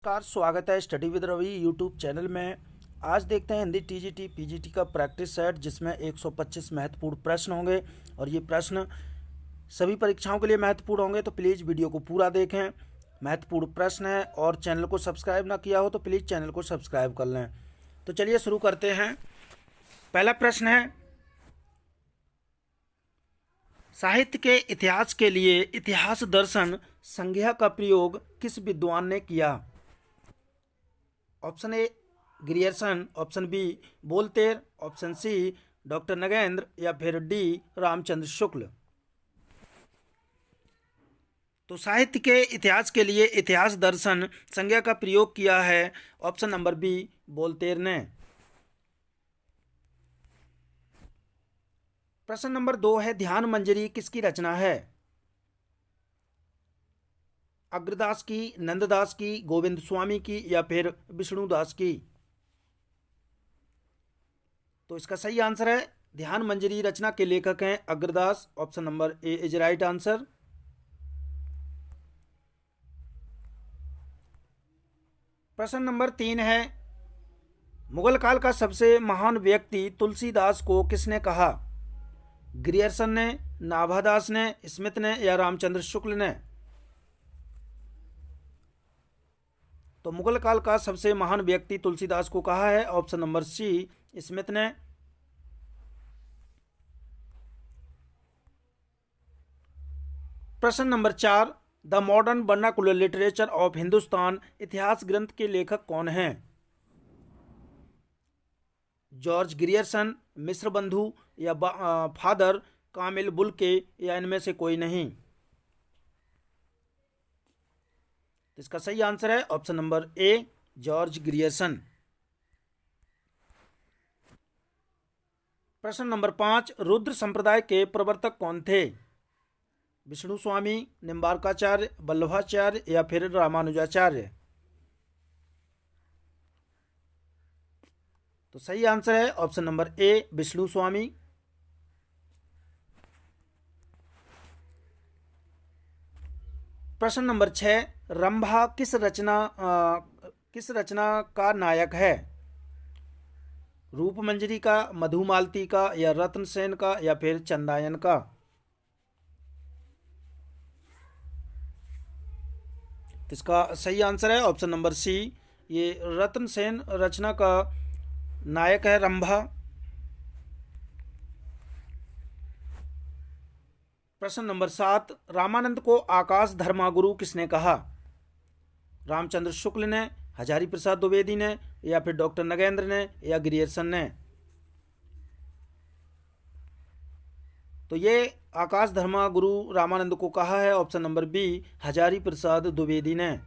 नमस्कार, स्वागत है study with Ravi YouTube channel में। आज देखते हैं हिंदी टीजीटी पीजीटी का प्रैक्टिस सेट, जिसमें 125 महत्वपूर्ण प्रश्न होंगे और ये प्रश्न सभी परीक्षाओं के लिए महत्वपूर्ण होंगे, तो प्लीज़ वीडियो को पूरा देखें। महत्वपूर्ण प्रश्न है और चैनल को सब्सक्राइब ना किया हो तो प्लीज़ चैनल को सब्सक्राइब कर लें। तो चलिए शुरू करते हैं। पहला प्रश्न है, साहित्य के इतिहास के लिए इतिहास दर्शन संज्ञा का प्रयोग किस विद्वान ने किया? Option A Grierson, option B Voltaire, option C doctor Nagendra या फिर डी रामचंद्र शुक्ल। तो साहित्य के इतिहास के लिए इतिहास दर्शन संज्ञा का प्रयोग किया है ऑप्शन नंबर बी वोल्टेयर ने। प्रश्न नंबर 2 है, ध्यान मंजरी किसकी रचना है? अग्रदास की, नंददास की, गोविंद स्वामी की या फिर विष्णुदास की? तो इसका सही आंसर है, ध्यान मंजरी रचना के लेखक हैं Agradas. Option number A is right answer. प्रश्न नंबर 3 है, मुगल काल का सबसे महान व्यक्ति तुलसीदास को किसने कहा? ग्रियर्सन ने, नाभादास ने, स्मिथ ने या रामचंद्र शुक्ल ने? तो मुगल काल का सबसे महान व्यक्ति तुलसीदास को कहा है ऑप्शन नंबर सी स्मिथ ने। प्रश्न number 4, the modern vernacular literature of Hindustan इतिहास ग्रंथ के लेखक कौन हैं? जॉर्ज ग्रियर्सन, मिस्र बंधु या फादर कामिल बुल्के या इनमें से कोई नहीं? तो इसका सही आंसर है option number A George Grierson. प्रश्न नंबर 5, रुद्र संप्रदाय के प्रवर्तक कौन थे? विष्णु स्वामी, निम्बार्काचार्य, वल्लभाचार्य या फिर रामानुजाचार्य? तो सही आंसर है ऑप्शन नंबर ए विष्णु स्वामी। प्रश्न नंबर 6, रंभा किस रचना का नायक है? रूपमंजरी का, मधुमालती का या रत्नसेन का या फिर चंदायन का? तो इसका सही आंसर है ऑप्शन नंबर सी, ये रत्नसेन रचना का नायक है रंभा। प्रश्न नंबर 7, रामानंद को आकाश धर्मागुरु किसने कहा? रामचंद्र शुक्ल ने, हजारी प्रसाद द्विवेदी ने या फिर डॉक्टर नगेंद्र ने या ग्रियर्सन ने? तो ये आकाश धर्मागुरु रामानंद को कहा है option number B Hazari Prasad Dwivedi ने।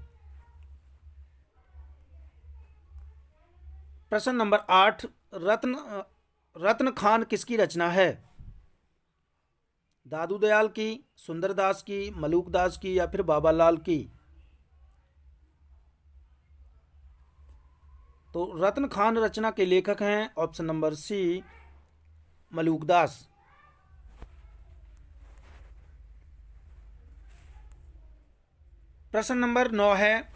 प्रश्न नंबर 8, रत्न खान किसकी रचना है? दादू दयाल की, सुंदरदास की, मलूकदास की या फिर बाबालाल की? तो रत्न खान रचना के लेखक हैं ऑप्शन नंबर सी मलूकदास। प्रश्न नंबर 9 है,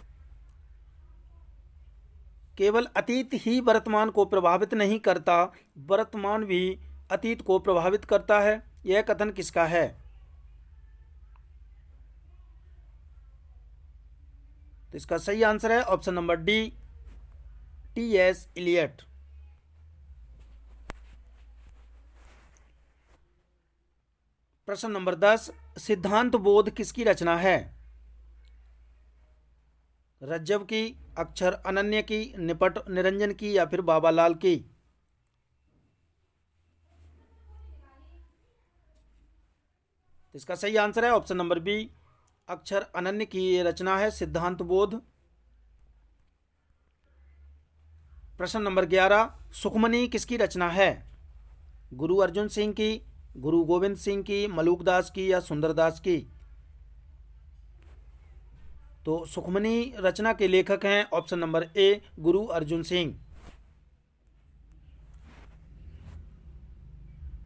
केवल अतीत ही वर्तमान को प्रभावित नहीं करता, वर्तमान भी अतीत को प्रभावित करता है, यह कथन किसका है? तो इसका सही आंसर है option number D T S. Eliot. प्रश्न नंबर 10, सिद्धांत बोध किसकी रचना है? रज्जव की, अक्षर अनन्य की, निपट निरंजन की या फिर बाबालाल की? तो इसका सही आंसर है ऑप्शन नंबर बी अक्षर अनन्य की ये रचना है सिद्धांत बोध। प्रश्न नंबर 11, सुखमनी किसकी रचना है? गुरु अर्जुन सिंह की, गुरु गोविंद सिंह की, मलूकदास की या सुंदरदास की? तो सुखमनी रचना के लेखक हैं ऑप्शन नंबर ए गुरु अर्जुन सिंह।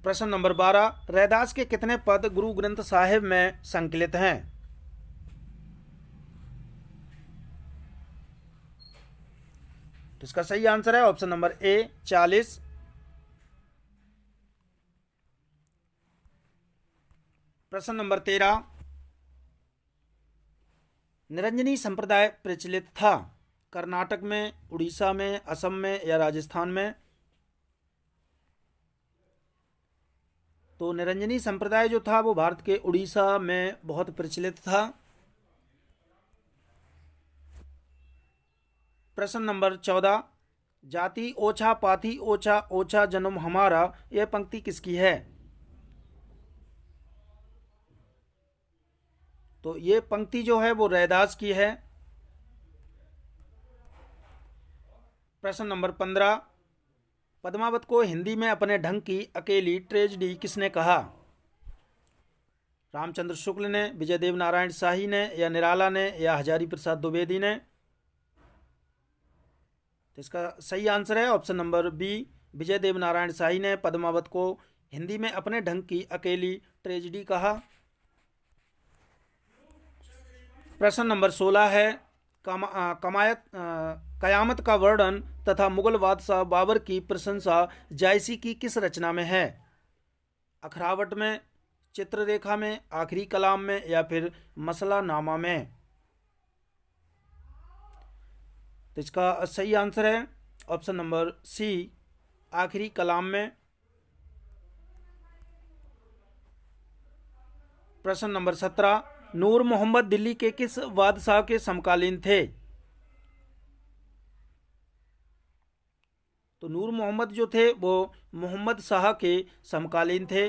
प्रश्न नंबर 12, रैदास के कितने पद गुरु ग्रंथ साहिब में संकलित हैं? तो इसका सही आंसर है ऑप्शन नंबर ए 40। प्रश्न नंबर 13, निरंजनी संप्रदाय प्रचलित था कर्नाटक में, उड़ीसा में, असम में या राजस्थान में? तो निरंजनी संप्रदाय जो था वो भारत के उड़ीसा में बहुत प्रचलित था। प्रश्न नंबर 14, जाति ओछा पाथी ओछा ओछा जन्म हमारा, यह पंक्ति किसकी है? तो ये पंक्ति जो है वो रैदास की है। प्रश्न नंबर 15, पद्मावत को हिंदी में अपने ढंग की अकेली ट्रेजेडी किसने कहा? रामचंद्र शुक्ल ने, विजय देव नारायण शाही ने या निराला ने या हजारी प्रसाद द्विवेदी ने? तो इसका सही आंसर है ऑप्शन नंबर बी, विजय देव नारायण शाही ने पद्मावत को हिंदी में अपने ढंग की अकेली ट्रेजेडी कहा। प्रश्न नंबर 16 है, कयामत का वर्णन तथा मुगल बादशाह बाबर की प्रशंसा जायसी की किस रचना में है? अखरावट में, चित्ररेखा में, आखिरी कलाम में या फिर मसला नामा में? तो इसका सही आंसर है ऑप्शन नंबर सी, आखिरी कलाम में। प्रश्न नंबर 17, नूर मोहम्मद दिल्ली के किस बादशाह के समकालीन थे? तो नूर मोहम्मद जो थे वो मोहम्मद शाह के समकालीन थे।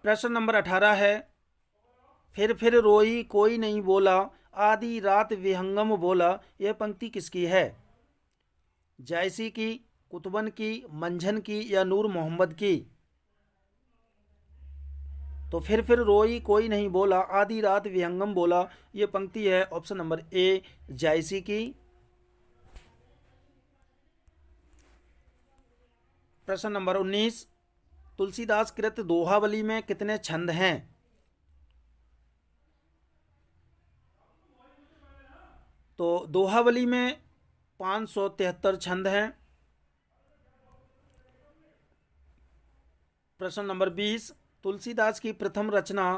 प्रश्न नंबर 18 है, फिर रोई कोई नहीं बोला, आधी रात विहंगम बोला, यह पंक्ति किसकी है? जायसी की, कुतुबन की, मंझन की या नूर मोहम्मद की? तो फिर रोई कोई नहीं बोला, आधी रात विहंगम बोला, ये पंक्ति है ऑप्शन नंबर ए जायसी की। प्रश्न नंबर 19, तुलसीदास कृत दोहावली में कितने छंद हैं? तो दोहावली में 573 छंद हैं। प्रश्न नंबर 20, तुलसीदास की प्रथम रचना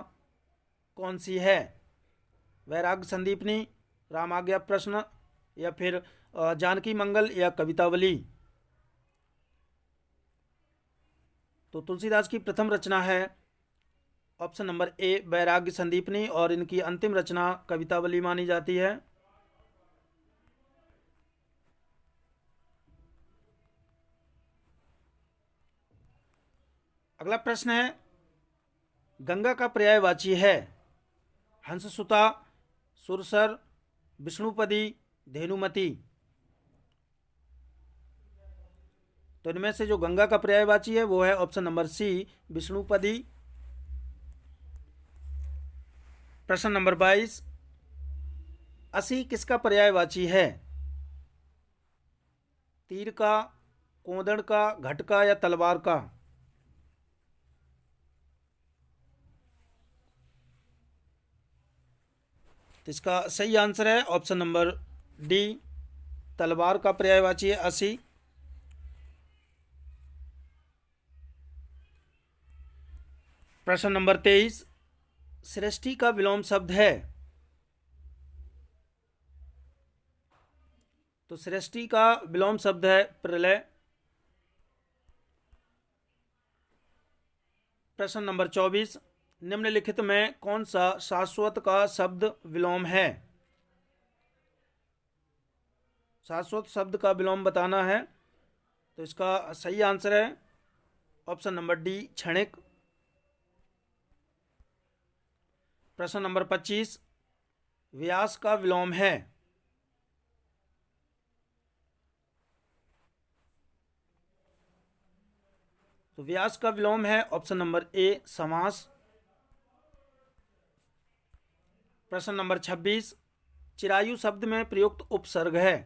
कौन सी है? वैराग्य संदीपनी, रामाज्ञा प्रश्न या फिर जानकी मंगल या कवितावली? तो तुलसीदास की प्रथम रचना है ऑप्शन नंबर ए वैराग्य संदीपनी और इनकी अंतिम रचना कवितावली मानी जाती है। अगला प्रश्न है, गंगा का पर्यायवाची है हंससुता, सुरसर, विष्णुपदी, धेनुमती? तो इनमें से जो गंगा का पर्यायवाची है वो है ऑप्शन नंबर सी विष्णुपदी। प्रश्न नंबर 22, असी किसका पर्यायवाची है? तीर का, कोदड़ का, घट का या तलवार का? तो इसका सही आंसर है ऑप्शन नंबर डी, तलवार का पर्यायवाची है असी। प्रश्न नंबर 23, सृष्टि का विलोम शब्द है? तो सृष्टि का विलोम शब्द है प्रलय। प्रश्न नंबर 24, निम्नलिखित में कौन सा शाश्वत का शब्द विलोम है? शाश्वत शब्द का विलोम बताना है, तो इसका सही आंसर है ऑप्शन नंबर डी क्षणिक। प्रश्न नंबर 25, व्यास का विलोम है? तो व्यास का विलोम है ऑप्शन नंबर ए समास। प्रश्न नंबर 26, चिरायु शब्द में प्रयुक्त उपसर्ग है?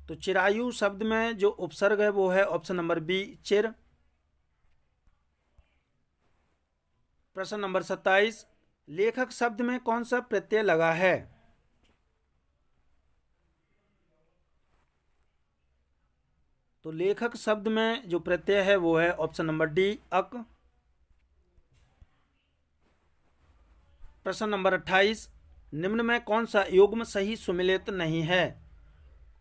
तो चिरायु शब्द में जो उपसर्ग है वो है ऑप्शन नंबर बी चिर। प्रश्न नंबर 27, लेखक शब्द में कौन सा प्रत्यय लगा है? तो लेखक शब्द में जो प्रत्यय है वो है ऑप्शन नंबर डी, अक। प्रश्न नंबर 28, निम्न में कौन सा युग्म सही सुमेलित नहीं है?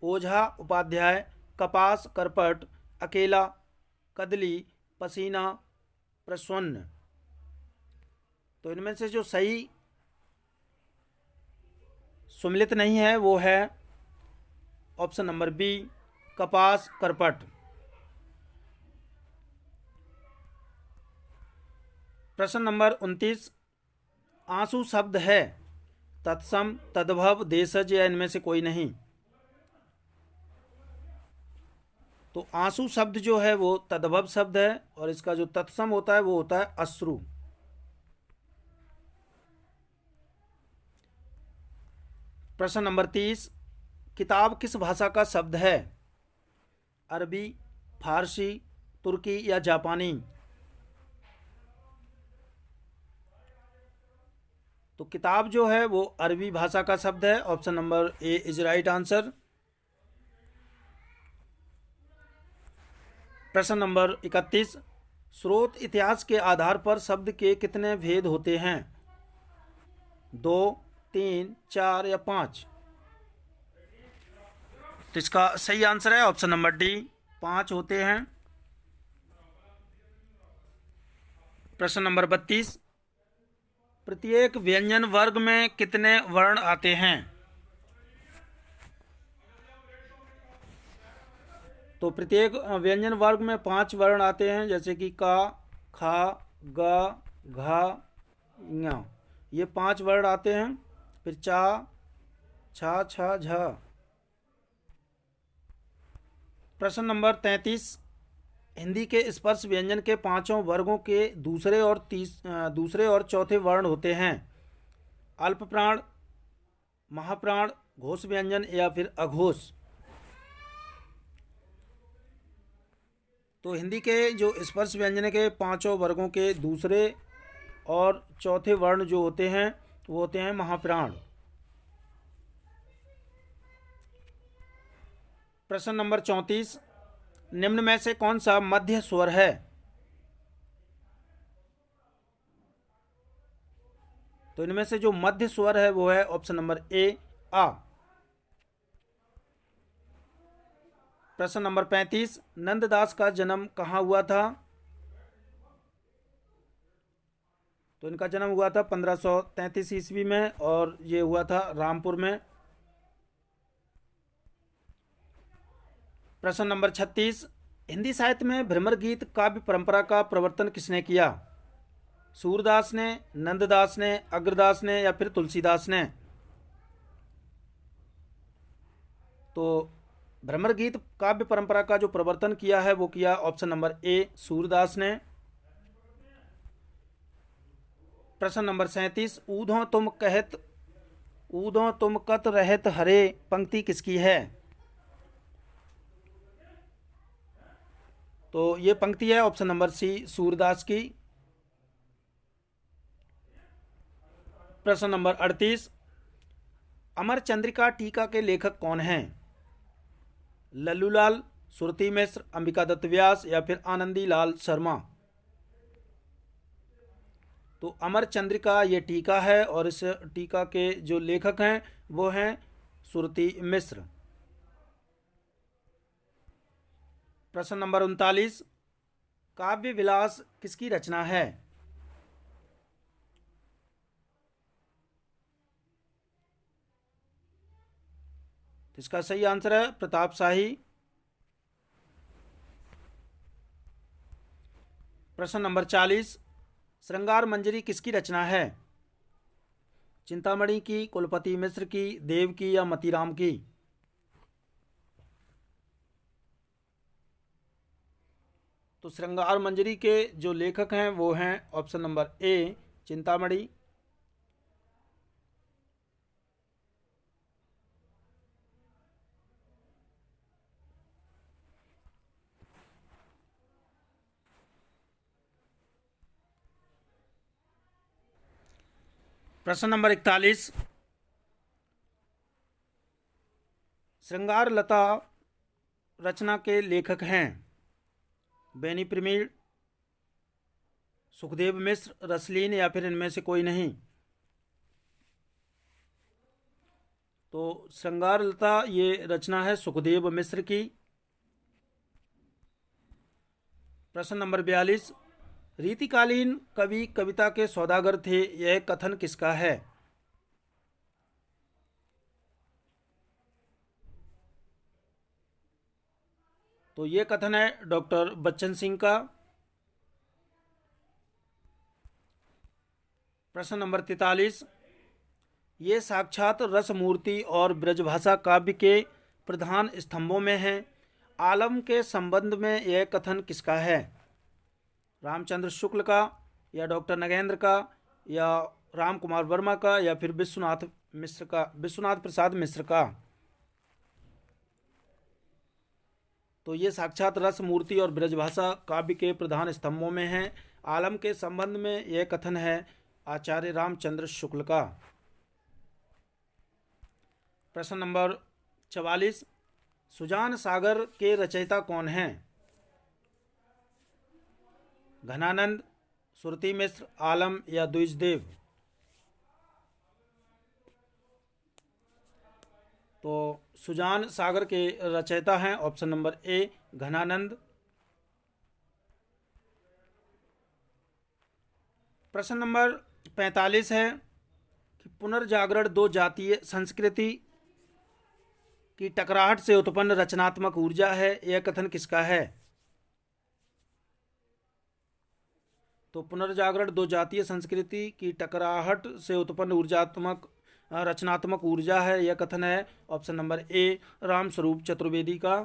ओझा, उपाध्याय, कपास, करपट, अकेला, कदली, पसीना, प्रसन्न। तो इनमें से जो सही सुमेलित नहीं है वो है ऑप्शन नंबर बी, कपास, करपट। प्रश्न नंबर 29, आंसू शब्द है तत्सम, तद्भव, देशज या इनमें से कोई नहीं? तो आंसू शब्द जो है वो तद्भव शब्द है और इसका जो तत्सम होता है वो होता है अश्रु। प्रश्न नंबर 30, किताब किस भाषा का शब्द है? अरबी, फारसी, तुर्की या जापानी? तो किताब जो है वो अरबी भाषा का शब्द है। Option number A is right answer. प्रश्न नंबर 31, स्रोत इतिहास के आधार पर शब्द के कितने भेद होते हैं? 2, 3, 4 या 5? तो इसका सही आंसर है ऑप्शन नंबर डी, 5 होते हैं। प्रश्न नंबर 32, प्रत्येक व्यंजन वर्ग में कितने वर्ण आते हैं? तो प्रत्येक व्यंजन वर्ग में 5 वर्ण आते हैं, जैसे कि का, खा, ग, घा, ञ, ये 5 वर्ण आते हैं। फिर चा, छा, छा, झा। प्रश्न नंबर 33, हिंदी के स्पर्श व्यंजन के 5 वर्गों के दूसरे और चौथे वर्ण होते हैं? अल्प प्राण, महाप्राण, घोष व्यंजन या फिर अघोष? तो हिंदी के जो स्पर्श व्यंजन के 5 वर्गों के दूसरे और चौथे वर्ण जो होते हैं वो होते हैं महाप्राण। प्रश्न नंबर 34, निम्न में से कौन सा मध्य स्वर है? तो इनमें से जो मध्य स्वर है वो है ऑप्शन नंबर ए, आ। प्रश्न नंबर 35, नंददास का जन्म कहाँ हुआ था? तो इनका जन्म हुआ था 1533 ईस्वी में और ये हुआ था रामपुर में। प्रश्न नंबर 36, हिंदी साहित्य में भ्रमर गीत काव्य परंपरा का प्रवर्तन किसने किया? सूरदास ने, नंददास ने, अग्रदास ने या फिर तुलसीदास ने? तो भ्रमर गीत काव्य परंपरा का जो प्रवर्तन किया है वो किया ऑप्शन नंबर ए, सूरदास ने। प्रश्न नंबर 37, ऊधो तुम कत रहत हरे पंक्ति किसकी है? तो ये पंक्ति है ऑप्शन नंबर सी, सूरदास की। प्रश्न नंबर 38, अमर चंद्रिका टीका के लेखक कौन हैं? लल्लूलाल, सुरती मिश्र, अंबिका दत्त व्यास या फिर आनंदी लाल शर्मा? तो अमर चंद्रिका ये टीका है और इस टीका के जो लेखक हैं वो हैं सुरती मिश्र। प्रश्न नंबर 39, काव्य विलास किसकी रचना है? तो इसका सही आंसर है प्रताप शाही। प्रश्न नंबर 40, श्रृंगार मंजरी किसकी रचना है? चिंतामणि की, कुलपति मिश्र की, देव की या मतीराम की? तो श्रृंगार मंजरी के जो लेखक हैं वो हैं ऑप्शन नंबर ए, चिंतामणि। प्रश्न नंबर 41, श्रृंगार लता रचना के लेखक हैं बेनी प्रमीण, सुखदेव मिश्र, रसलीन या फिर इनमें से कोई नहीं। तो श्रृंगार लता ये रचना है सुखदेव मिश्र की। प्रश्न नंबर 42, रीतिकालीन कवि कविता के सौदागर थे, यह कथन किसका है? तो ये कथन है डॉक्टर बच्चन सिंह का। प्रश्न नंबर 43, ये साक्षात रसमूर्ति और ब्रजभाषा काव्य के प्रधान स्तंभों में हैं। आलम के संबंध में यह कथन किसका है? रामचंद्र शुक्ल का, या डॉक्टर नगेंद्र का, या राम कुमार वर्मा का, या फिर विश्वनाथ प्रसाद मिश्र का? तो ये साक्षात रस मूर्ति और ब्रजभाषा काव्य के प्रधान स्तंभों में हैं। आलम के संबंध में यह कथन है आचार्य रामचंद्र शुक्ल का। प्रश्न नंबर 44, सुजान सागर के रचयिता कौन हैं? घनानंद, सुरती मिश्र, आलम या द्विजदेव? तो सुजान सागर के रचयिता हैं ऑप्शन नंबर ए घनानंद। प्रश्न नंबर 45 है कि पुनर्जागरण दो जातीय संस्कृति की टकराहट से उत्पन्न रचनात्मक ऊर्जा है, यह कथन किसका है? तो पुनर्जागरण दो जातीय संस्कृति की टकराहट से उत्पन्न रचनात्मक ऊर्जा है, यह कथन है ऑप्शन नंबर ए रामस्वरूप चतुर्वेदी का।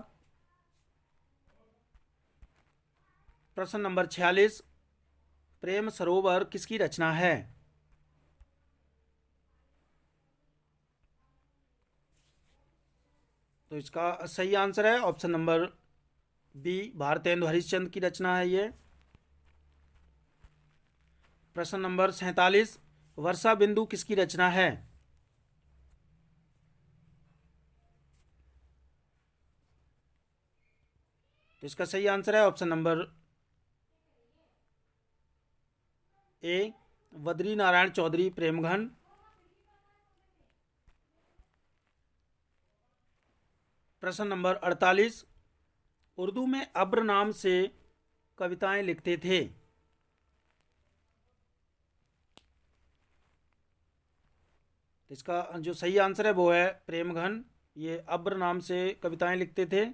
प्रश्न नंबर 46, प्रेम सरोवर किसकी रचना है? तो इसका सही आंसर है option number B Bharatendu Harishchandra की रचना है ये। प्रश्न नंबर 47, वर्षा बिंदु किसकी रचना है? तो इसका सही आंसर है option number A Badri Narayan Chaudhary Premghan. प्रश्न नंबर 48, उर्दू में अब्र नाम से कविताएं लिखते थे। तो इसका जो सही आंसर है वो है प्रेमघन, ये अब्र नाम से कविताएं लिखते थे।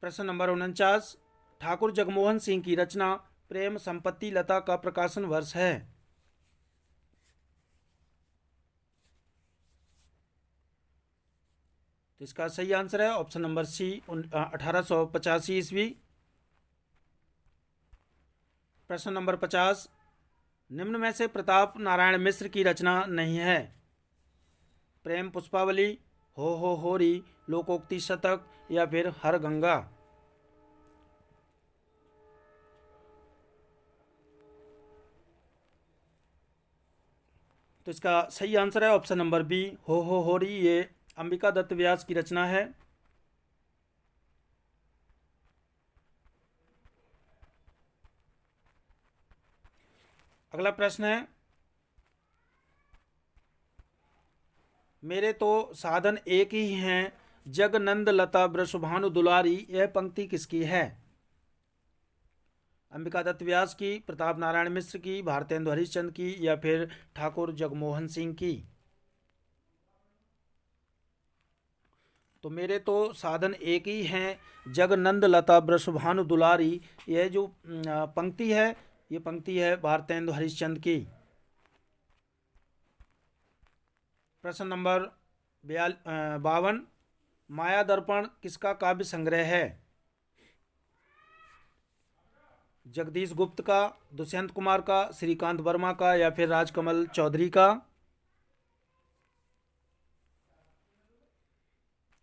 प्रश्न नंबर 49, ठाकुर जगमोहन सिंह की रचना प्रेम संपत्ति लता का प्रकाशन वर्ष है? तो इसका सही आंसर है ऑप्शन नंबर सी 1885 ईस्वी। प्रश्न नंबर 50, निम्न में से प्रताप नारायण मिश्र की रचना नहीं है? प्रेम पुष्पावली, हो होरी, लोकोक्ति शतक या फिर हर गंगा? तो इसका सही आंसर है ऑप्शन नंबर बी हो होरी, ये अंबिका दत्त व्यास की रचना है। अगला प्रश्न है, मेरे तो साधन एक ही हैं, जग नंद लता वृषभानु दुलारी, यह पंक्ति किसकी है? अंबिका दत्त व्यास की, प्रताप नारायण मिश्र की, भारतेंदु हरिश्चंद्र की या फिर ठाकुर जगमोहन सिंह की? तो मेरे तो साधन एक ही हैं, जग नंद लता वृषभानु दुलारी, यह जो पंक्ति है ये पंक्ति है भारतेंदु हरिश्चंद्र की। प्रश्न नंबर 52, माया दर्पण किसका काव्य संग्रह है? जगदीश गुप्त का, दुष्यंत कुमार का, श्रीकांत वर्मा का या फिर राजकमल चौधरी का?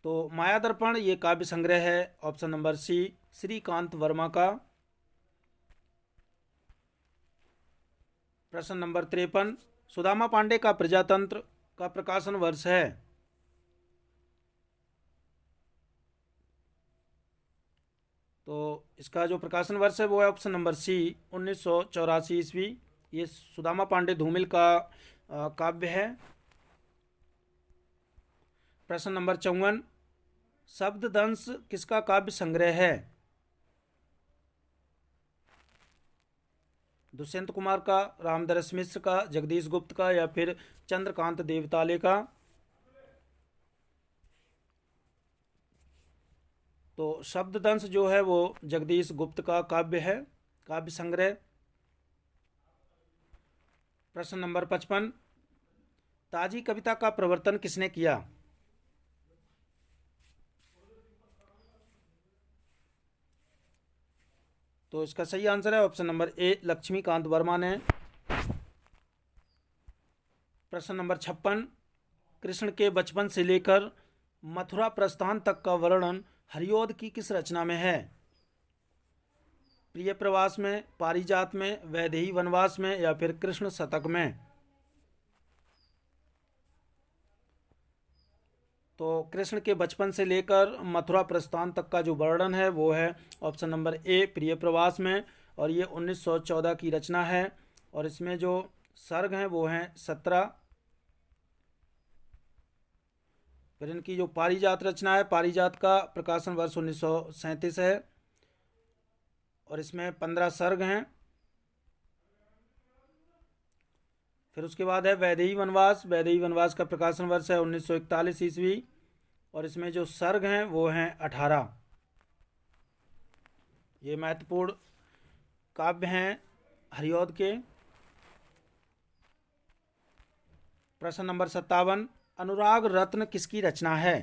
तो माया दर्पण ये काव्य संग्रह है option number C Shrikant Verma का। प्रश्न नंबर 53, सुदामा पांडे का प्रजातंत्र का प्रकाशन वर्ष है। तो इसका जो प्रकाशन वर्ष है वो है ऑप्शन नंबर सी 1984 ईस्वी। ये सुदामा पांडे धूमिल का काव्य है। प्रश्न नंबर 54, शब्ददंश किसका काव्य संग्रह है? दुष्यंत कुमार का, रामदरस मिश्र का, जगदीश गुप्त का या फिर चंद्रकांत देवताले का? तो शब्ददंश जो है वो जगदीश गुप्त का काव्य है, काव्य संग्रह। प्रश्न नंबर 55, ताजी कविता का प्रवर्तन किसने किया? तो इसका सही आंसर है option number A Laxmikant Verma ने। प्रश्न नंबर 56, कृष्ण के बचपन से लेकर मथुरा प्रस्थान तक का वर्णन हरिओद की किस रचना में है? प्रिय प्रवास में, पारिजात में, वैदेही वनवास में या फिर कृष्ण शतक में? तो कृष्ण के बचपन से लेकर मथुरा प्रस्थान तक का जो वर्णन है वो है ऑप्शन नंबर ए प्रिय प्रवास में, और ये 1914 की रचना है। और इसमें जो सर्ग हैं वो हैं 17। फिर इनकी जो पारिजात रचना है, पारिजात का प्रकाशन वर्ष 1937 है और इसमें 15 सर्ग हैं। फिर उसके बाद है वैदेही वनवास, वैदेही वनवास का प्रकाशन वर्ष है 1941 ईस्वी और इसमें जो सर्ग हैं वो हैं 18। ये महत्वपूर्ण काव्य हैं हरिऔध के। प्रश्न नंबर 57, अनुराग रत्न किसकी रचना है?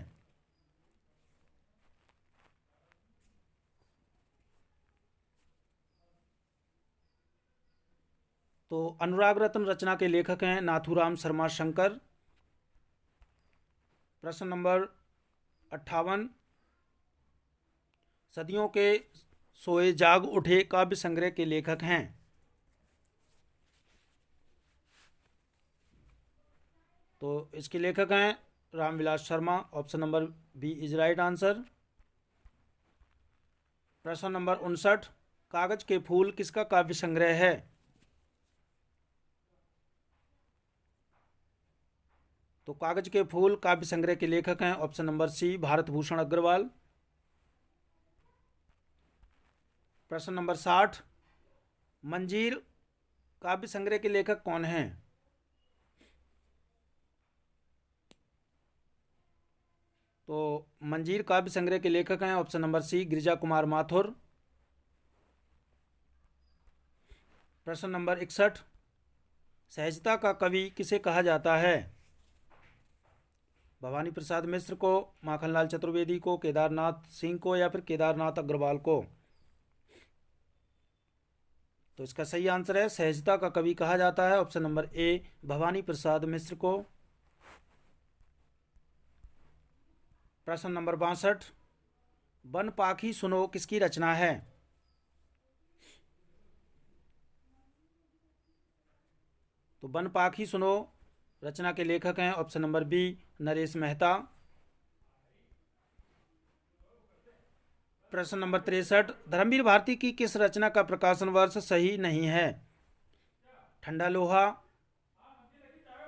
तो अनुराग रत्न रचना के लेखक हैं नाथूराम शर्मा शंकर। प्रश्न नंबर 58, सदियों के सोए जाग उठे काव्य संग्रह के लेखक हैं? तो इसके लेखक हैं Ramvilas Sharma. Option number B is right answer. प्रश्न नंबर 59, कागज के फूल किसका काव्य संग्रह है? तो कागज के फूल काव्य संग्रह के लेखक हैं option number C Bharat Bhushan Agrawal. प्रश्न नंबर 60, मंजीर काव्य संग्रह के लेखक कौन हैं? तो मंजीर काव्य संग्रह के लेखक हैं option number C Girija Kumar Mathur. प्रश्न नंबर 61, सहजता का कवि किसे कहा जाता है? भवानी प्रसाद मिश्र को, माखनलाल चतुर्वेदी को, केदारनाथ सिंह को या फिर केदारनाथ अग्रवाल को? तो इसका सही आंसर है सहजता का कवि कहा जाता है ऑप्शन नंबर ए भवानी प्रसाद मिश्र को। प्रश्न नंबर 62, वन पाखी सुनो किसकी रचना है? तो वन पाखी सुनो रचना के लेखक हैं option number B Naresh Mehta. प्रश्न नंबर 63, धर्मवीर भारती की किस रचना का प्रकाशन वर्ष सही नहीं है? ठंडा लोहा,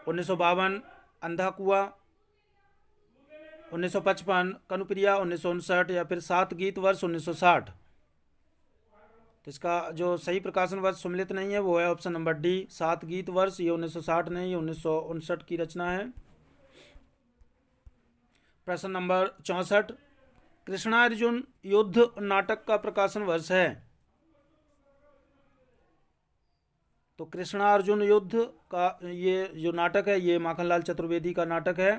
1952 अंधा कुआं, 1955 कनुप्रिया, 1959 या फिर सात गीत वर्ष 1960? तो इसका जो सही प्रकाशन वर्ष सम्मिलित नहीं है वो है ऑप्शन नंबर डी सात गीत वर्ष। ये 1960 नहीं, ये 1959 की रचना है। प्रश्न नंबर 64, कृष्णार्जुन युद्ध नाटक का प्रकाशन वर्ष है? तो कृष्णार्जुन युद्ध का ये जो नाटक है ये माखनलाल चतुर्वेदी का नाटक है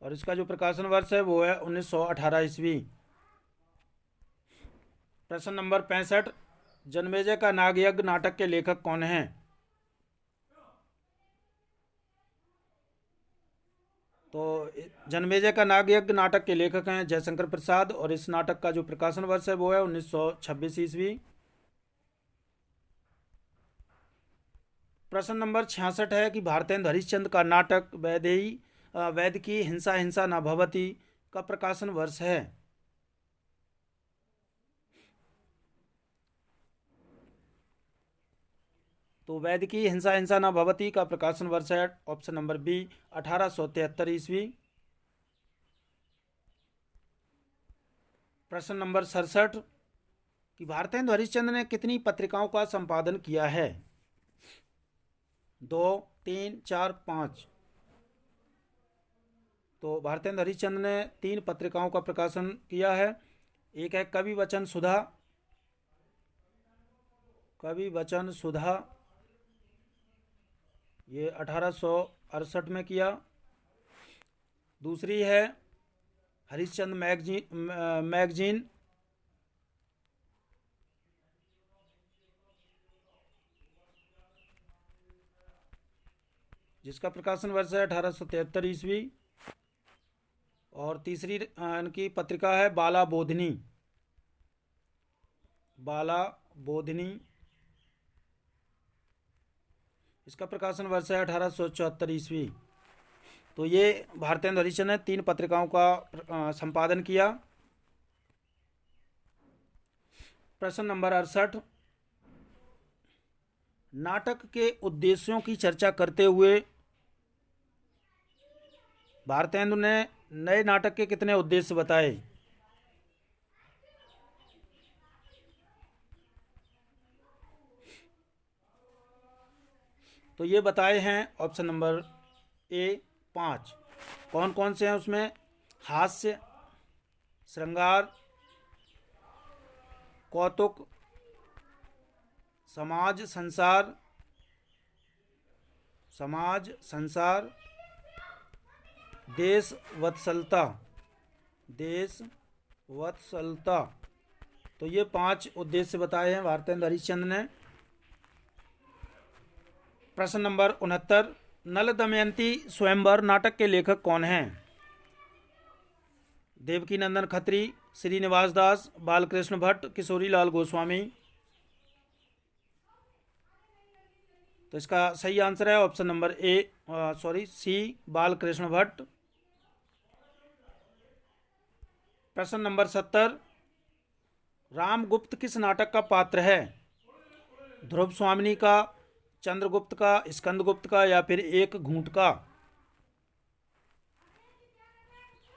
और इसका जो प्रकाशन वर्ष है वो है 1918 ईस्वी। प्रश्न नंबर 65, जन्मेजय का नागयज्ञ नाटक के लेखक कौन हैं? तो जन्मेजय का नागयज्ञ नाटक के लेखक हैं जयशंकर प्रसाद और इस नाटक का जो प्रकाशन वर्ष है वो है 1926 ईस्वी। प्रश्न नंबर 66 है कि भारतेंदु हरिश्चंद्र का नाटक वैदेही हिंसा हिंसा न भवति का प्रकाशन वर्ष है। तो वैदेही हिंसा हिंसा न भवति का प्रकाशन वर्ष है ऑप्शन नंबर बी 1873 ईस्वी। प्रश्न नंबर 67 कि भारतेंदु हरिश्चंद्र ने कितनी पत्रिकाओं का संपादन किया है? 2, 3, 4, 5। तो भारतेंदु हरिश्चंद्र ने 3 पत्रिकाओं का प्रकाशन किया है। एक है कवि वचन सुधा, ये 1868 में किया। दूसरी है हरिश्चंद्र मैगजीन, जिसका प्रकाशन वर्ष है 1873 ईस्वी। और तीसरी इनकी पत्रिका है बाला बोधिनी, इसका प्रकाशन वर्ष है 1874 ईस्वी। तो ये भारतेंदु हरिश्चंद्र ने 3 पत्रिकाओं का संपादन किया। प्रश्न नंबर 68 नाटक के उद्देश्यों की चर्चा करते हुए भारतेंदु ने नए नाटक के कितने उद्देश्य बताए? तो ये बताए हैं ऑप्शन नंबर ए 5। कौन कौन से हैं उसमें? हास्य, श्रृंगार, कौतुक, समाज संसार, देश वत्सलता। तो ये 5 उद्देश्य बताए हैं भारतेंदु हरिश्चंद्र ने। प्रश्न नंबर 69 नल दमयंती स्वयंवर नाटक के लेखक कौन हैं? देवकी नंदन खत्री, श्रीनिवास दास, बालकृष्ण भट्ट, किशोरीलाल गोस्वामी। तो इसका सही आंसर है option number C Balkrishna Bhatt. प्रश्न नंबर 70 रामगुप्त किस नाटक का पात्र है? ध्रुव स्वामिनी का, चंद्रगुप्त का, स्कंदगुप्त का या फिर एक घूंट का?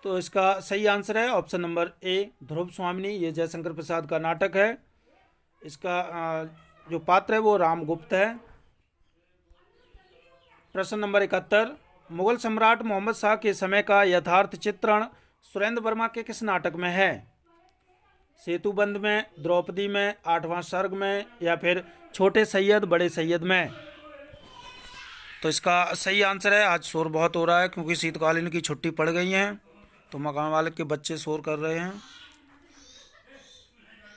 तो इसका सही आंसर है ऑप्शन नंबर ए ध्रुव स्वामिनी। ये जयशंकर प्रसाद का नाटक है। इसका जो पात्र है वो रामगुप्त है। प्रश्न नंबर 71 मुगल सम्राट मोहम्मद शाह के समय का यथार्थ चित्रण सुरेंद्र वर्मा के किस नाटक में है? सेतुबंद में, द्रौपदी में, 8वां सर्ग में या फिर छोटे सैयद बड़े सैयद में? तो इसका सही आंसर है, आज शोर बहुत हो रहा है क्योंकि शीतकालीन की छुट्टी पड़ गई है तो मकान वाले के बच्चे शोर कर रहे हैं।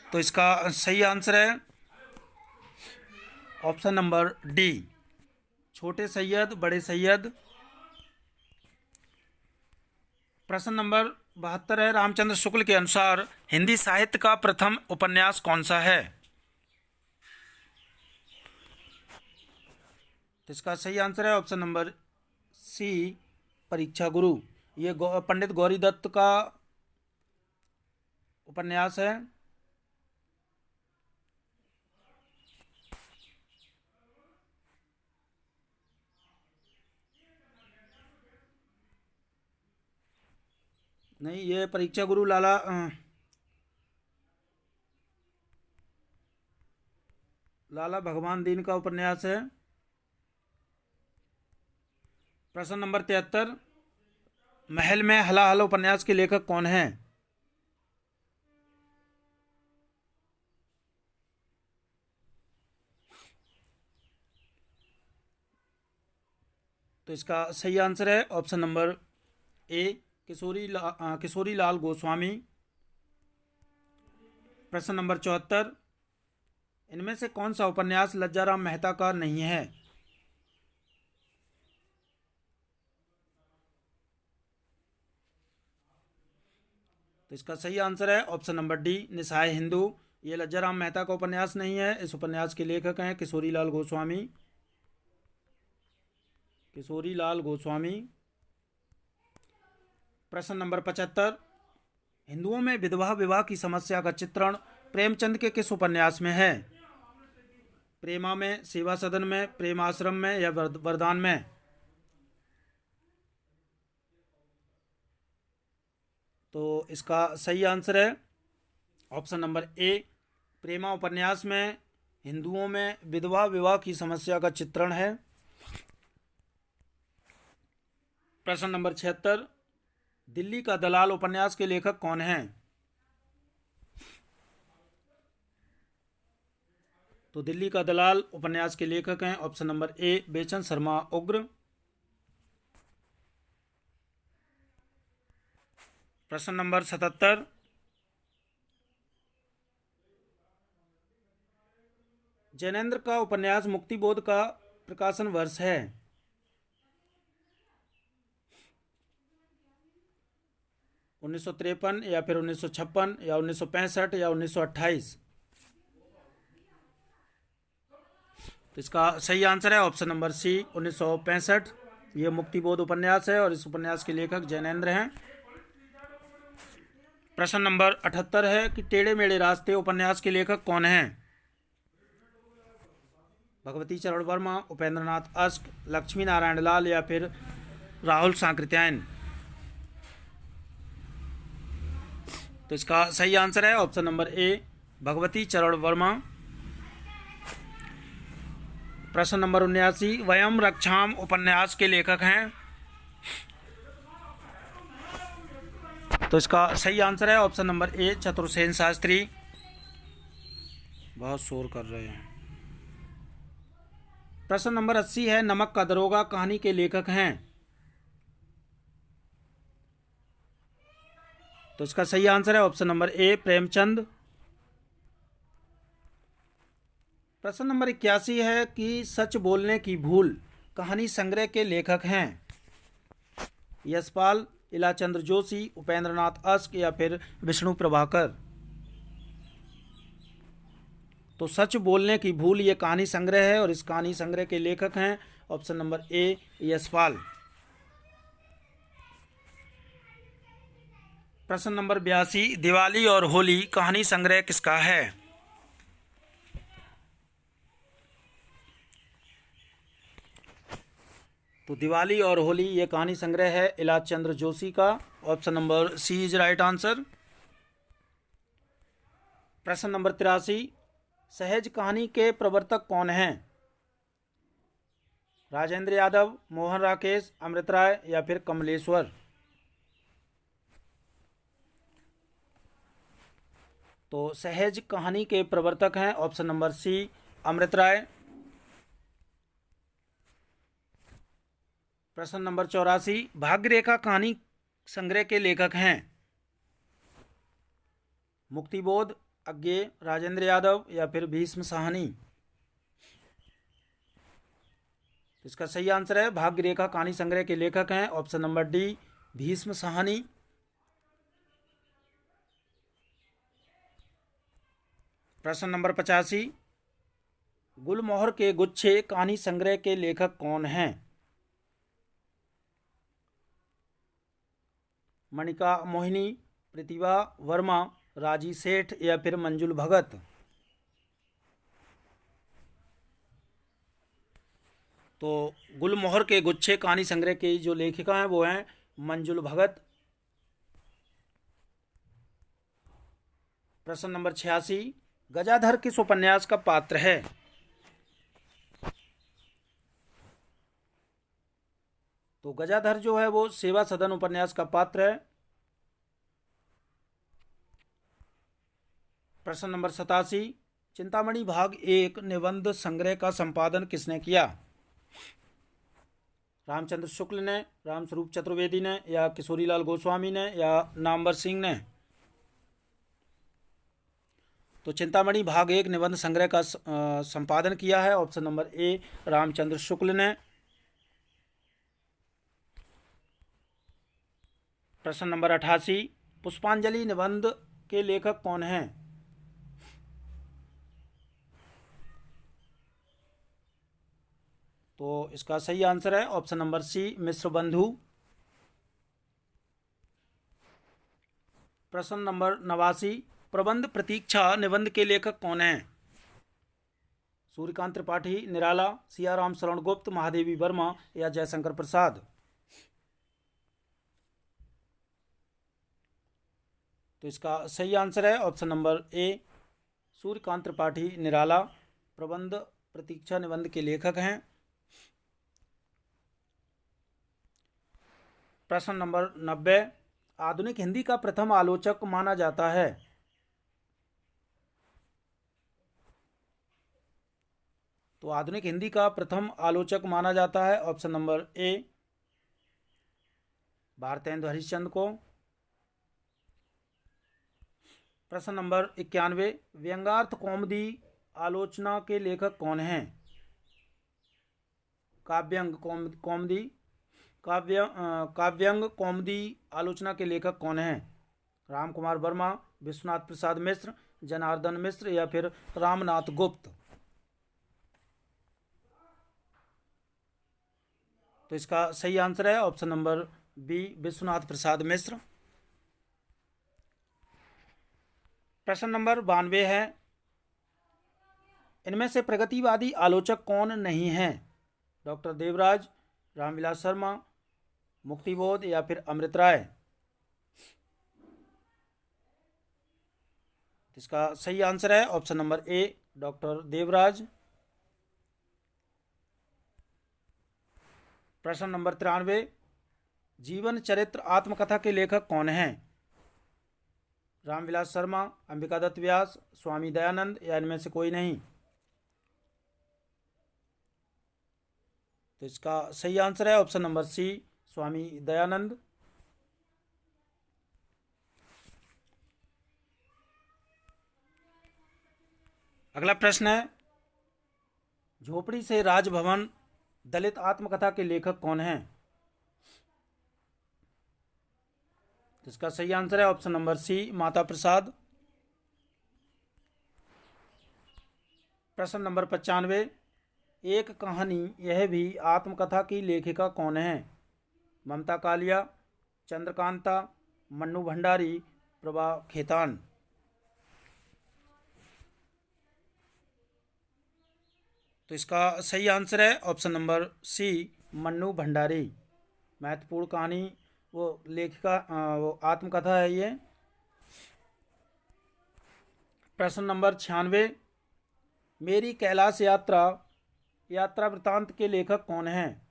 तो इसका सही आंसर है ऑप्शन नंबर डी छोटे सैयद बड़े सैयद। प्रश्न नंबर 72 है रामचंद्र शुक्ल के अनुसार हिंदी साहित्य का प्रथम उपन्यास कौन सा है? तो इसका सही आंसर है ऑप्शन नंबर सी परीक्षा गुरु। ये पंडित गौरी दत्त का उपन्यास है। नहीं, ये परीक्षा गुरु लाला भगवान दीन का उपन्यास है। प्रश्न नंबर 73 महल में हलाहल उपन्यास के लेखक कौन हैं? तो इसका सही आंसर है ऑप्शन नंबर ए किशोरी लाल गोस्वामी। प्रश्न नंबर 74 इनमें से कौन सा उपन्यास लज्जाराम मेहता का नहीं है? तो इसका सही आंसर है ऑप्शन नंबर डी निसाय हिंदू। ये लज्जाराम मेहता का उपन्यास नहीं है। इस उपन्यास के लेखक हैं किशोरी लाल गोस्वामी। किशोरी लाल गोस्वामी। प्रश्न नंबर 75, हिंदुओं में विधवा विवाह की समस्या का चित्रण प्रेमचंद के किस उपन्यास में है? प्रेमा में, सेवा सदन में, प्रेम आश्रम में या वरदान में? तो इसका सही आंसर है ऑप्शन नंबर ए, प्रेमा उपन्यास में हिंदुओं में विधवा विवाह की समस्या का चित्रण है। प्रश्न नंबर 76, दिल्ली का दलाल उपन्यास के लेखक कौन हैं? तो दिल्ली का दलाल उपन्यास के लेखक हैं ऑप्शन नंबर ए, बेचन शर्मा उग्र। प्रश्न नंबर 77, जैनेन्द्र का उपन्यास मुक्तिबोध का प्रकाशन वर्ष है? 1953 या फिर 1956 या 1965 या 1928? तो इसका सही आंसर है ऑप्शन नंबर सी, 1965। ये मुक्तिबोध उपन्यास है और इस उपन्यास के लेखक जैनेन्द्र हैं। प्रश्न नंबर 78 है कि टेढ़े मेढ़े रास्ते उपन्यास के लेखक कौन हैं? भगवती चरण वर्मा, उपेंद्र नाथ अश्क, लक्ष्मी नारायण लाल या फिर राहुल सांकृत्यायन? तो इसका सही आंसर है ऑप्शन नंबर ए, भगवती चरण वर्मा। प्रश्न नंबर 79, वयम रक्षाम उपन्यास के लेखक हैं? तो इसका सही आंसर है ऑप्शन नंबर ए, चतुर्सेन शास्त्री। बहुत शोर कर रहे हैं। प्रश्न नंबर 80 है, नमक का दरोगा कहानी के लेखक हैं? तो इसका सही आंसर है ऑप्शन नंबर ए, प्रेमचंद। प्रश्न नंबर 81 है कि सच बोलने की भूल कहानी संग्रह के लेखक हैं? यशपाल, इलाचंद्र जोशी, उपेंद्र नाथ अश्क या फिर विष्णु प्रभाकर? तो सच बोलने की भूल ये कहानी संग्रह है और इस कहानी संग्रह के लेखक हैं ऑप्शन नंबर ए, यशपाल। प्रश्न नंबर 82, दिवाली और होली कहानी संग्रह किसका है? तो दिवाली और होली ये कहानी संग्रह है इलाचंद्र जोशी का। Option number C is right answer. प्रश्न नंबर 83, सहज कहानी के प्रवर्तक कौन हैं? राजेंद्र यादव, मोहन राकेश, अमृत राय या फिर कमलेश्वर? तो सहज कहानी के प्रवर्तक हैं ऑप्शन नंबर सी, अमृत राय। प्रश्न नंबर 84, भाग्य रेखा कहानी संग्रह के लेखक हैं? मुक्तिबोध, अज्ञेय, राजेंद्र यादव या फिर भीष्म साहनी? इसका सही आंसर है भाग्य रेखा कहानी संग्रह के लेखक हैं option number D, Bhishma Sahni. प्रश्न नंबर 85, गुलमोहर के गुच्छे कहानी संग्रह के लेखक कौन हैं? मणिका मोहिनी, प्रतिभा वर्मा, राजी सेठ या फिर मंजुल भगत? तो गुलमोहर के गुच्छे कहानी संग्रह की जो लेखिका हैं वो हैं मंजुल भगत। प्रश्न नंबर 86, गजाधर किस उपन्यास का पात्र है? तो गजाधर जो है वो सेवा सदन उपन्यास का पात्र है। प्रश्न नंबर 87, चिंतामणि भाग 1 निबंध संग्रह का संपादन किसने किया? रामचंद्र शुक्ल ने, रामस्वरूप चतुर्वेदी ने या किशोरीलाल गोस्वामी ने या नामवर सिंह ने? तो चिंतामणि भाग 1 निबंध संग्रह का संपादन किया है ऑप्शन नंबर ए, रामचंद्र शुक्ल ने। प्रश्न नंबर 88, पुष्पांजलि निबंध के लेखक कौन हैं? तो इसका सही आंसर है ऑप्शन नंबर सी, मिश्र बंधु। प्रश्न नंबर 89, प्रबंध प्रतीक्षा निबंध के लेखक कौन हैं? सूर्यकांत त्रिपाठी, निराला, सियाराम शरण गुप्त, महादेवी वर्मा या जयशंकर प्रसाद? तो इसका सही आंसर है option number A, Suryakant Tripathi Nirala प्रबंध प्रतीक्षा निबंध के लेखक हैं। प्रश्न नंबर 90, आधुनिक हिंदी का प्रथम आलोचक माना जाता है? तो आधुनिक हिंदी का प्रथम आलोचक माना जाता है ऑप्शन नंबर ए, भारतेंदु हरिश्चंद्र को। प्रश्न नंबर 91, व्यंग्यार्थ कौमुदी आलोचना के लेखक कौन हैं? काव्यंग कौमुदी काव्यंग कौमुदी आलोचना के लेखक कौन हैं? राम कुमार वर्मा, विश्वनाथ प्रसाद मिश्र, जनार्दन मिश्र या फिर रामनाथ गुप्त? तो इसका सही आंसर है option number B, Vishwanath Prasad Mishra. प्रश्न नंबर 92 है, इनमें से प्रगतिवादी आलोचक कौन नहीं हैं? डॉक्टर देवराज, रामविलास शर्मा, मुक्तिबोध या फिर अमृत राय? इसका सही आंसर है ऑप्शन नंबर ए, डॉक्टर देवराज। प्रश्न नंबर 93, जीवन चरित्र आत्मकथा के लेखक कौन हैं? रामविलास शर्मा, अंबिका दत्त व्यास, स्वामी दयानंद या इनमें से कोई नहीं? तो इसका सही आंसर है ऑप्शन नंबर सी, स्वामी दयानंद। अगला प्रश्न है, झोपड़ी से राजभवन दलित आत्मकथा के लेखक कौन हैं? तो इसका सही आंसर है ऑप्शन नंबर सी, माता प्रसाद। प्रश्न नंबर 95, एक कहानी यह भी आत्मकथा की लेखिका कौन है? ममता कालिया, चंद्रकांता, मन्नू भंडारी, प्रभा खेतान? तो इसका सही आंसर है option number C, Mannu Bhandari. महत्वपूर्ण कहानी वो लेखिका वो आत्मकथा है ये। प्रश्न नंबर 96, मेरी कैलाश यात्रा वृतांत के लेखक कौन हैं?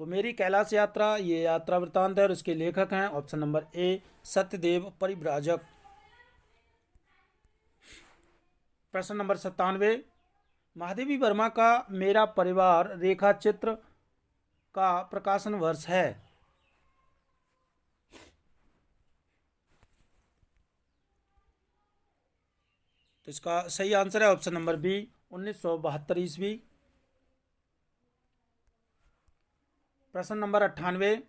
तो मेरी कैलाश यात्रा ये यात्रा वृतांत है और इसके लेखक हैं ऑप्शन नंबर ए, सत्यदेव परिव्राजक। प्रश्न नंबर 97, महादेवी वर्मा का मेरा परिवार रेखा चित्र का प्रकाशन वर्ष है? तो इसका सही आंसर है ऑप्शन नंबर बी, 1972 ईस्वी। प्रश्न नंबर 98,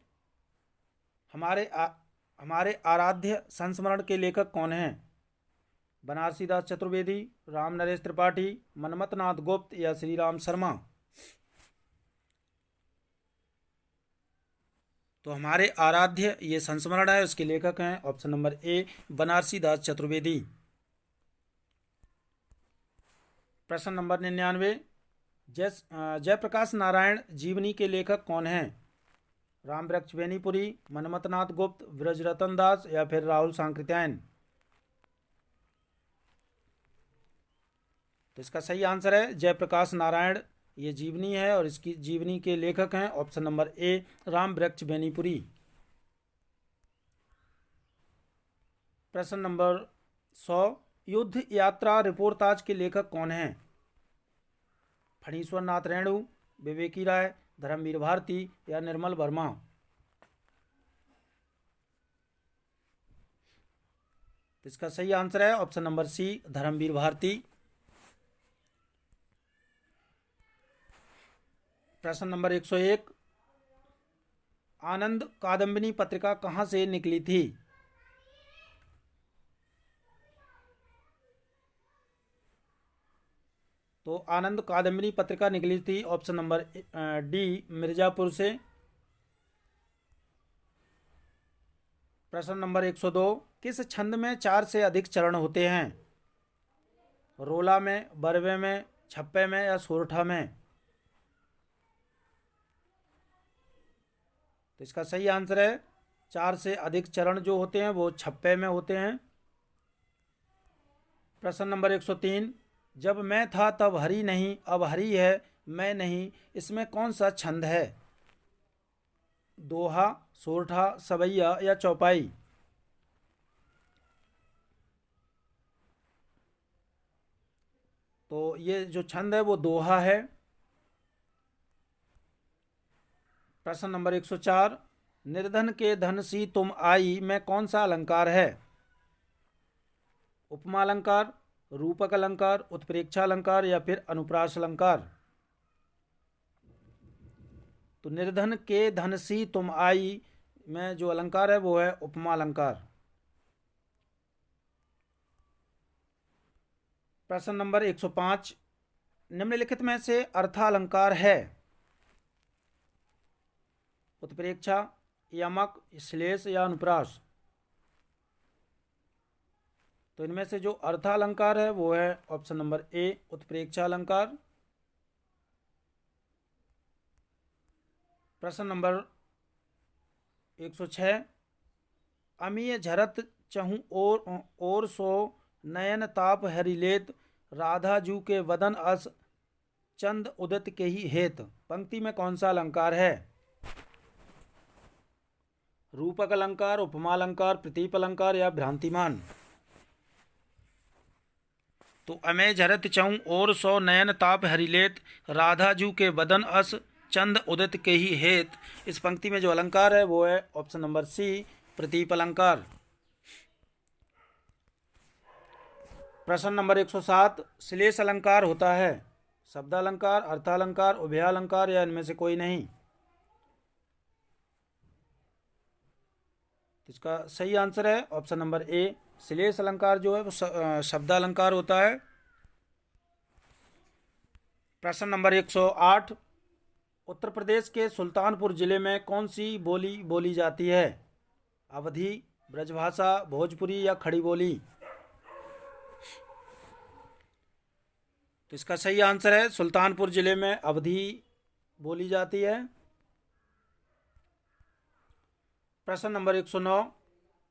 हमारे आराध्य संस्मरण के लेखक कौन हैं? बनारसी दास चतुर्वेदी, राम नरेश त्रिपाठी, मनमथ नाथ गुप्त या श्री राम शर्मा? तो हमारे आराध्य ये संस्मरण है, उसके लेखक हैं ऑप्शन नंबर ए, बनारसी दास चतुर्वेदी। प्रश्न नंबर 99, जयप्रकाश नारायण जीवनी के लेखक कौन हैं? रामवृक्ष बेनीपुरी, मनमथ नाथ गुप्त, ब्रजरतन दास या फिर राहुल सांकृत्यायन? तो इसका सही आंसर है जयप्रकाश नारायण ये जीवनी है और इसकी जीवनी के लेखक हैं option number A, Rambriksh Benipuri. प्रश्न नंबर 100, युद्ध यात्रा रिपोर्टाज के लेखक कौन हैं? फणीश्वर नाथ रेणु, विवेकी राय, धर्मवीर भारती या निर्मल वर्मा? तो इसका सही आंसर है option number C, Dharamvir Bharati. प्रश्न नंबर 101, आनंद कादम्बिनी पत्रिका कहाँ से निकली थी? तो आनंद कादम्बरी पत्रिका निकली थी ऑप्शन नंबर डी मिर्ज़ापुर से। प्रश्न नंबर 102, किस छंद में 4 से अधिक चरण होते हैं? रोला में, बरवे में, छप्पे में या सोरठा में? तो इसका सही आंसर है 4 से अधिक चरण जो होते हैं वो छप्पे में होते हैं। प्रश्न नंबर 103, जब मैं था तब हरी नहीं, अब हरी है मैं नहीं, इसमें कौन सा छंद है? दोहा, सोरठा, सवैया या चौपाई? तो ये जो छंद है वो दोहा है। प्रश्न नंबर 104, निर्धन के धन सी तुम आई में कौन सा अलंकार है? उपमा अलंकार, रूपक अलंकार, उत्प्रेक्षा अलंकार या फिर अनुप्रास अलंकार? तो निर्धन के धन सी तुम आई में जो अलंकार है वो है उपमा अलंकार। प्रश्न नंबर 105, निम्नलिखित में से अर्थालंकार है? उत्प्रेक्षा, यमक, श्लेष या अनुप्रास? तो इनमें से जो अर्थालंकार है वो है ऑप्शन नंबर ए उत्प्रेक्षा अलंकार। प्रश्न नंबर 106, अमीय झरत चहु और सो नयन ताप हरिलेत, राधा जू के वदन अस चंद उदित के ही हेत, पंक्ति में कौन सा अलंकार है? रूपक अलंकार, उपमा अलंकार, प्रतीप अलंकार या भ्रांतिमान? तो अमेय झरत चहु और सो नयन ताप हरिलेत, राधा जू के वदन अस चंद उदित के ही हेत, इस पंक्ति में जो अलंकार है वो है ऑप्शन नंबर सी प्रतीप अलंकार। प्रश्न नंबर 107, श्लेष अलंकार होता है शब्दालंकार, अर्थालंकार, उभयालंकार या इनमें से कोई नहीं? इसका सही आंसर है ऑप्शन नंबर ए श्लेष अलंकार जो है वो शब्दालंकार होता है। प्रश्न नंबर 108, उत्तर प्रदेश के सुल्तानपुर जिले में कौन सी बोली बोली जाती है? अवधी, ब्रजभाषा, भोजपुरी या खड़ी बोली? तो इसका सही आंसर है सुल्तानपुर जिले में अवधी बोली जाती है। प्रश्न नंबर 109,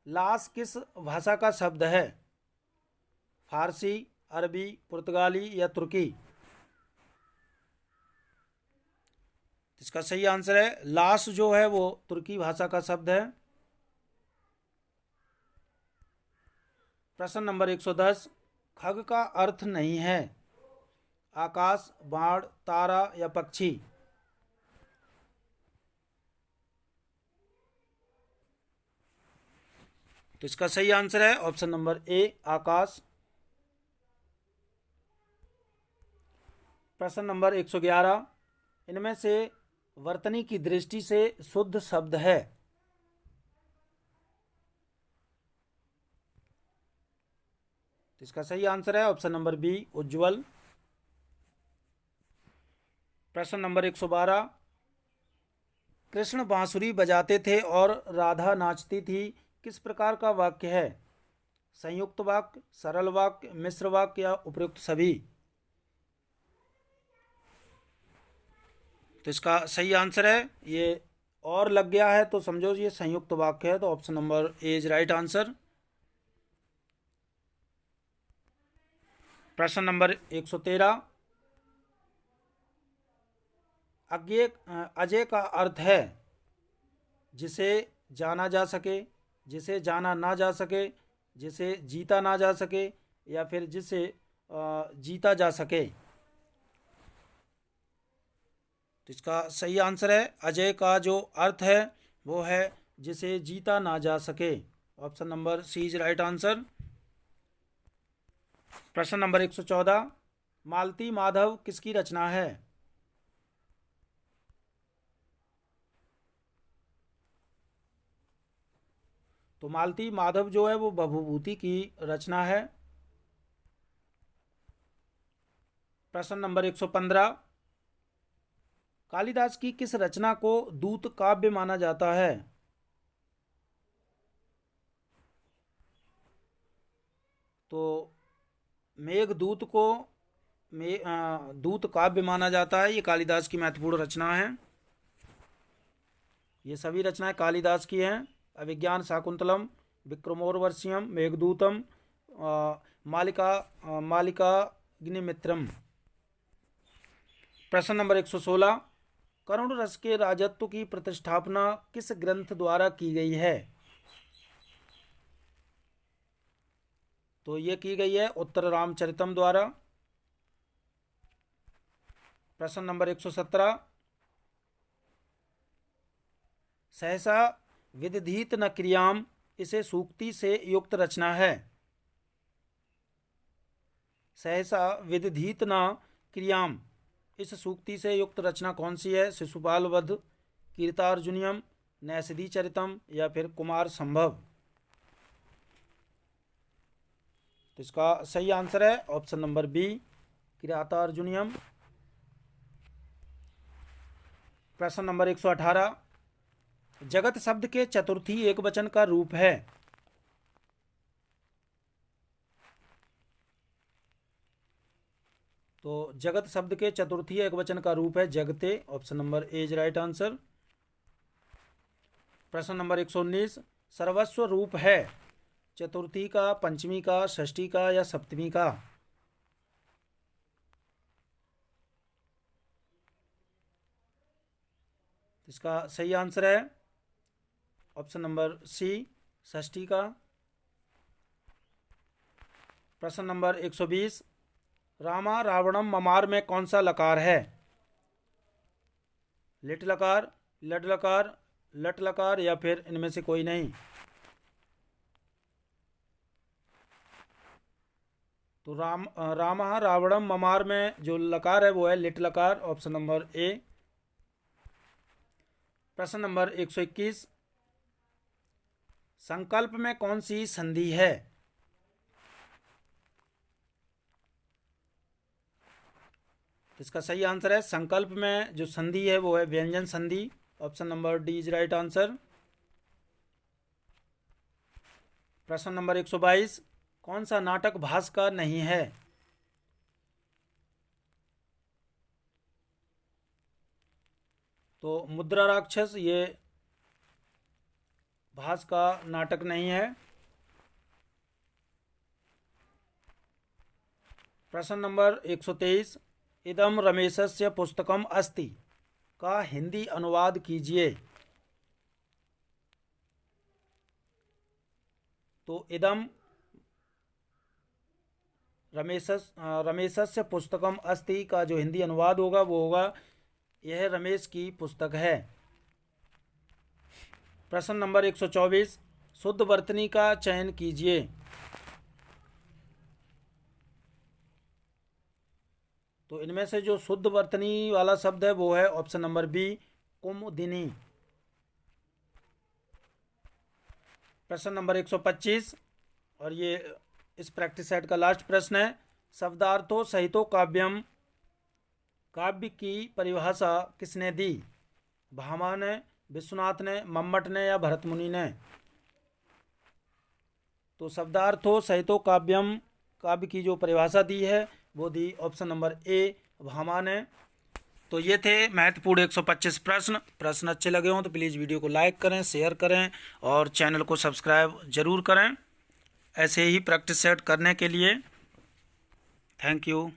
लाश किस भाषा का शब्द है? फारसी, अरबी, पुर्तगाली या तुर्की? इसका सही आंसर है लाश जो है वो तुर्की भाषा का शब्द है। प्रश्न नंबर 110, खग का अर्थ नहीं है? आकाश, बाण, तारा या पक्षी? तो इसका सही आंसर है ऑप्शन नंबर ए आकाश। प्रश्न नंबर 111, इनमें से वर्तनी की दृष्टि से शुद्ध शब्द है? तो इसका सही आंसर है ऑप्शन नंबर बी उज्ज्वल। प्रश्न नंबर 112, कृष्ण बांसुरी बजाते थे और राधा नाचती थी, किस प्रकार का वाक्य है? संयुक्त वाक्य, सरल वाक्य, मिश्र वाक्य या उपयुक्त सभी? तो इसका सही आंसर है ये और लग गया है तो समझो ये संयुक्त वाक्य है, तो option number A is right answer. प्रश्न नंबर 113, अजय का अर्थ है जिसे जाना जा सके, जिसे जाना ना जा सके, जिसे जीता ना जा सके या फिर जिसे जीता जा सके? तो इसका सही आंसर है अजय का जो अर्थ है वो है जिसे जीता ना जा सके, option number C is right answer. प्रश्न नंबर 114, मालती माधव किसकी रचना है? तो मालती माधव जो है वो भभूभूति की रचना है। प्रश्न नंबर 115, कालिदास की किस रचना को दूत काव्य माना जाता है? तो मेघदूत को दूत काव्य माना जाता है। ये कालिदास की महत्वपूर्ण रचना है। ये सभी रचनाएं कालिदास की हैं। अभिज्ञान शाकुंतलम, विक्रमोर्वशीयम, मेघदूतम, मालिकाग्निमित्रम। प्रश्न नंबर 116, करुण रस के राजत्व की प्रतिष्ठापना किस ग्रंथ द्वारा की गई है? तो ये की गई है उत्तर रामचरितम द्वारा। प्रश्न नंबर 117, सहसा विदधीत न क्रियाम, इसे सूक्ति से युक्त रचना है। सहसा विदधीत न क्रियाम, इस सूक्ति से युक्त रचना कौन सी है? शिशुपाल वध, कीर्तार्जुनियम, नैषधि चरितम या फिर कुमार संभव। तो इसका सही आंसर है ऑप्शन नंबर बी, कीर्तार्जुनियम। प्रश्न नंबर 118, जगत शब्द के चतुर्थी एक वचन का रूप है। तो जगत शब्द के चतुर्थी एक वचन का रूप है जगते। Option number A is right answer. प्रश्न नंबर 119, सर्वस्व रूप है चतुर्थी का, पंचमी का, षष्ठी का या सप्तमी का? इसका सही आंसर है ऑप्शन नंबर सी, षष्ठी का। प्रश्न नंबर 120, रामा रावणम ममार में कौन सा लकार है? लिट लकार, लड लकार, लट लकार या फिर इनमें से कोई नहीं? तो रामा रावणम ममार में जो लकार है वो है लिट लकार। ऑप्शन नंबर ए। प्रश्न नंबर 121, संकल्प में कौन सी संधि है? इसका सही आंसर है संकल्प में जो संधि है वो है व्यंजन संधि। Option number D is right answer. प्रश्न नंबर 122, कौन सा नाटक भास का नहीं है? तो मुद्रा राक्षस ये भास का नाटक नहीं है। प्रश्न नंबर 123, इदम रमेशस्य पुस्तकम अस्ति का हिंदी अनुवाद कीजिए। तो इदम रमेशस्य पुस्तकम अस्ति का जो हिंदी अनुवाद होगा वो होगा यह रमेश की पुस्तक है। प्रश्न नंबर 124, शुद्ध वर्तनी का चयन कीजिए। तो इनमें से जो शुद्ध वर्तनी वाला शब्द है वो है ऑप्शन नंबर बी, कुमुदिनी। प्रश्न नंबर 125 और ये इस प्रैक्टिस सेट का लास्ट प्रश्न है, शब्दार्थों सहितो काव्यम, काव्य की परिभाषा किसने दी? भामा ने, विश्वनाथ ने, मम्मट ने या भरत मुनि ने? तो शब्दार्थों सहितो काव्यम, काव्य की जो परिभाषा दी है वो दी ऑप्शन नंबर ए, भामा ने। तो ये थे महत्वपूर्ण 125 प्रश्न अच्छे लगे हों तो प्लीज़ वीडियो को लाइक करें, शेयर करें और चैनल को सब्सक्राइब जरूर करें ऐसे ही प्रैक्टिस सेट करने के लिए। Thank you.